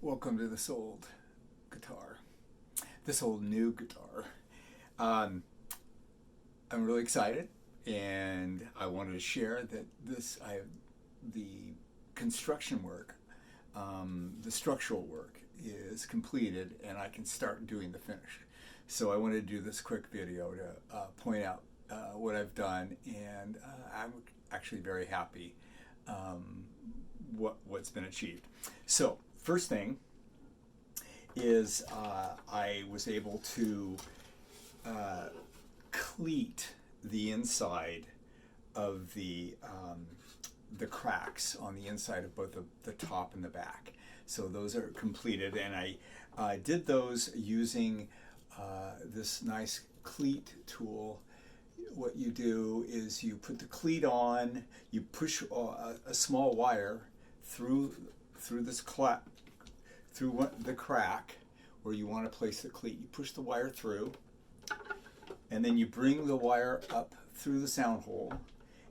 Welcome to this old guitar, this old new guitar. Um, I'm really excited, and I wanted to share that the construction work, the structural work is completed, and I can start doing the finish. So I wanted to do this quick video to point out what I've done, and I'm actually very happy what's been achieved. So first thing is I was able to cleat the inside of the cracks on the inside of both the top and the back. So those are completed, and I did those using this nice cleat tool. What you do is you put the cleat on, you push a small wire through this through the crack where you want to place the cleat. You push the wire through, and then you bring the wire up through the sound hole,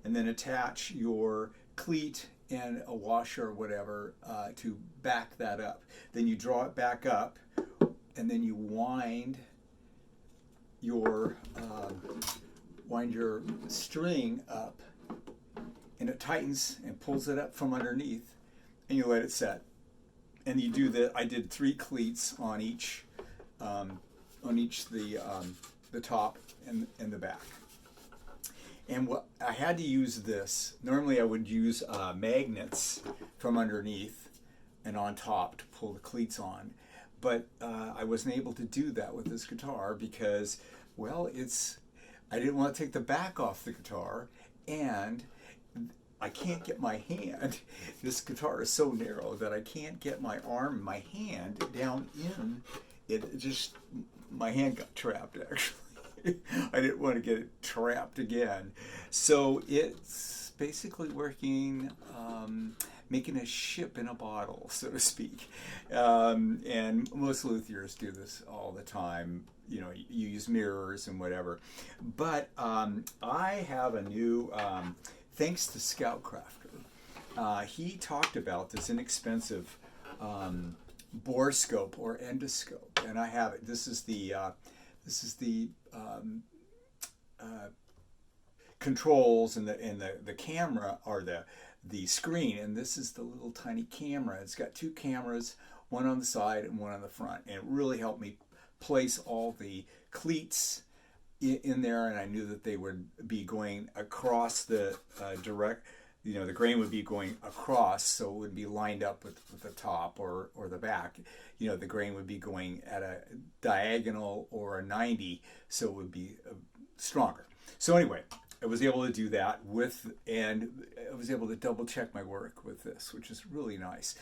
and then attach your cleat and a washer or whatever to back that up. Then you draw it back up, and then you wind your string up, and it tightens and pulls it up from underneath, and you let it set. And you do that. I did 3 cleats on each the top and the back. And what I had to use this. Normally I would use magnets from underneath and on top to pull the cleats on, but I wasn't able to do that with this guitar because, well, I didn't want to take the back off the guitar, and I can't get my hand. This guitar is so narrow that I can't get my arm, my hand down in it. Just, my hand got trapped actually. I didn't want to get it trapped again. So it's basically working, making a ship in a bottle, so to speak. And most luthiers do this all the time. You know, you use mirrors and whatever. But I have a new, thanks to Scoutcrafter, he talked about this inexpensive borescope or endoscope, and I have it. This is the controls, and the camera, or the screen, and this is the little tiny camera. It's got 2 cameras, one on the side and one on the front, and it really helped me place all the cleats in there, and I knew that they would be going across the direct, the grain would be going across, so it would be lined up with the top or the back. The grain would be going at a diagonal or a 90, so it would be stronger. So anyway, I was able to do that and I was able to double check my work with this, which is really nice.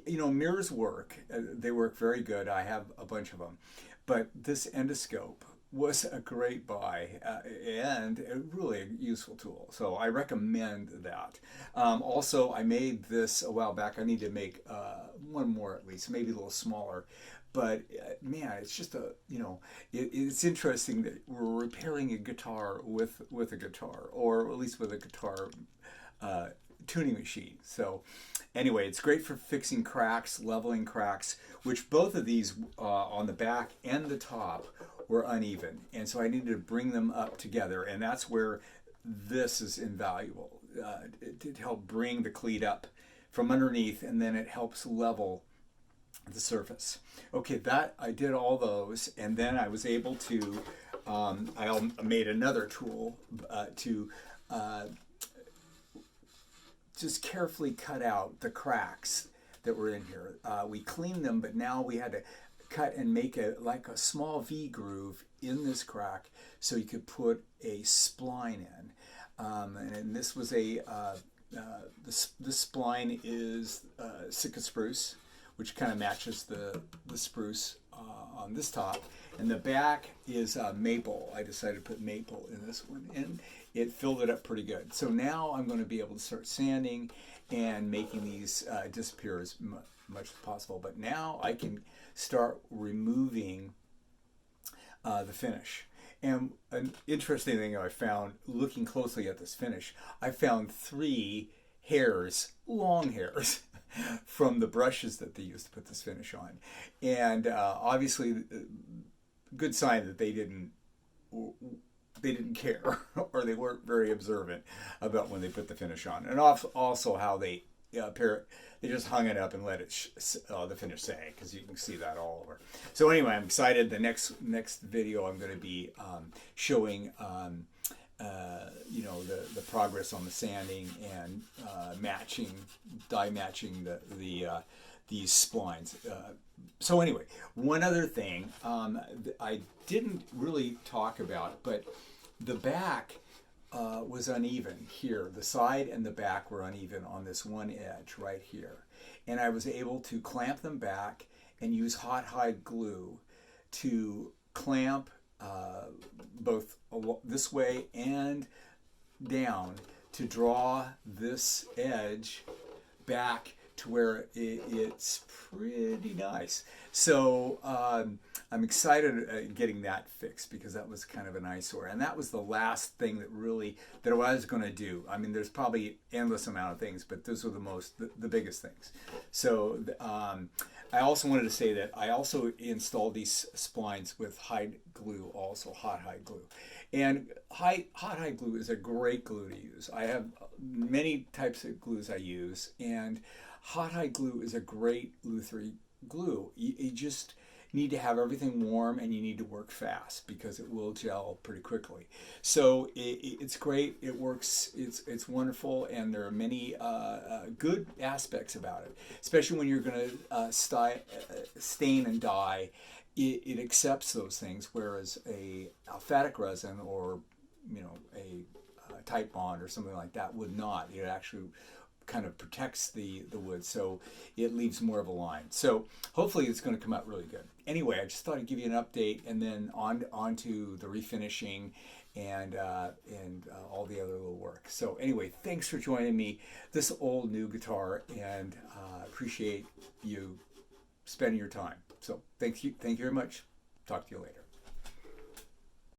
Mirrors work, they work very good. I have a bunch of them, but this endoscope was a great buy and really a useful tool. So I recommend that. Also, I made this a while back. I need to make one more at least, maybe a little smaller. But man, it's just it's interesting that we're repairing a guitar with a guitar, or at least with a guitar tuning machine. So anyway, it's great for fixing cracks, leveling cracks, which both of these on the back and the top were uneven, and so I needed to bring them up together, and that's where this is invaluable to help bring the cleat up from underneath, and then it helps level the surface. Okay, that I did all those, and then I was able to I made another tool to just carefully cut out the cracks that were in here. We cleaned them, but now we had to cut and make like a small V groove in this crack so you could put a spline in. And this was this spline is Sitka spruce, which kind of matches the spruce on this top. And the back is maple. I decided to put maple in this one, and it filled it up pretty good. So now I'm going to be able to start sanding and making these disappear as much as possible. But now I can start removing the finish. And an interesting thing I found looking closely at this finish, I found 3 hairs, long hairs, from the brushes that they used to put this finish on. And obviously, good sign that they didn't care or they weren't very observant about when they put the finish on, and also how they they just hung it up and let it the finish sag, because you can see that all over. So anyway, I'm excited. The next video I'm going to be showing you know, the progress on the sanding and die matching these splines. So anyway, one other thing I didn't really talk about, but the back was uneven here. The side and the back were uneven on this one edge right here. And I was able to clamp them back and use hot hide glue to clamp both this way and down to draw this edge back to where it's pretty nice. So I'm excited getting that fixed, because that was kind of an eyesore, and that was the last thing that I was going to do. I mean, there's probably endless amount of things, but those were the biggest things. So I also wanted to say that I also installed these splines with hide glue, also hot hide glue. And hot hide glue is a great glue to use. I have many types of glues I use, and hot hide glue is a great Luthor glue. You just need to have everything warm, and you need to work fast, because it will gel pretty quickly. So it's great. It works. It's wonderful, and there are many good aspects about it, especially when you're going to stain and dye. It accepts those things, whereas a alphatic resin or, you know, a Titebond or something like that would not. It actually kind of protects the wood, so it leaves more of a line. So hopefully it's going to come out really good. Anyway, I just thought I'd give you an update, and then on to the refinishing and all the other little work. So anyway, thanks for joining me. This old new guitar, and appreciate you spending your time. So thank you very much. Talk to you later.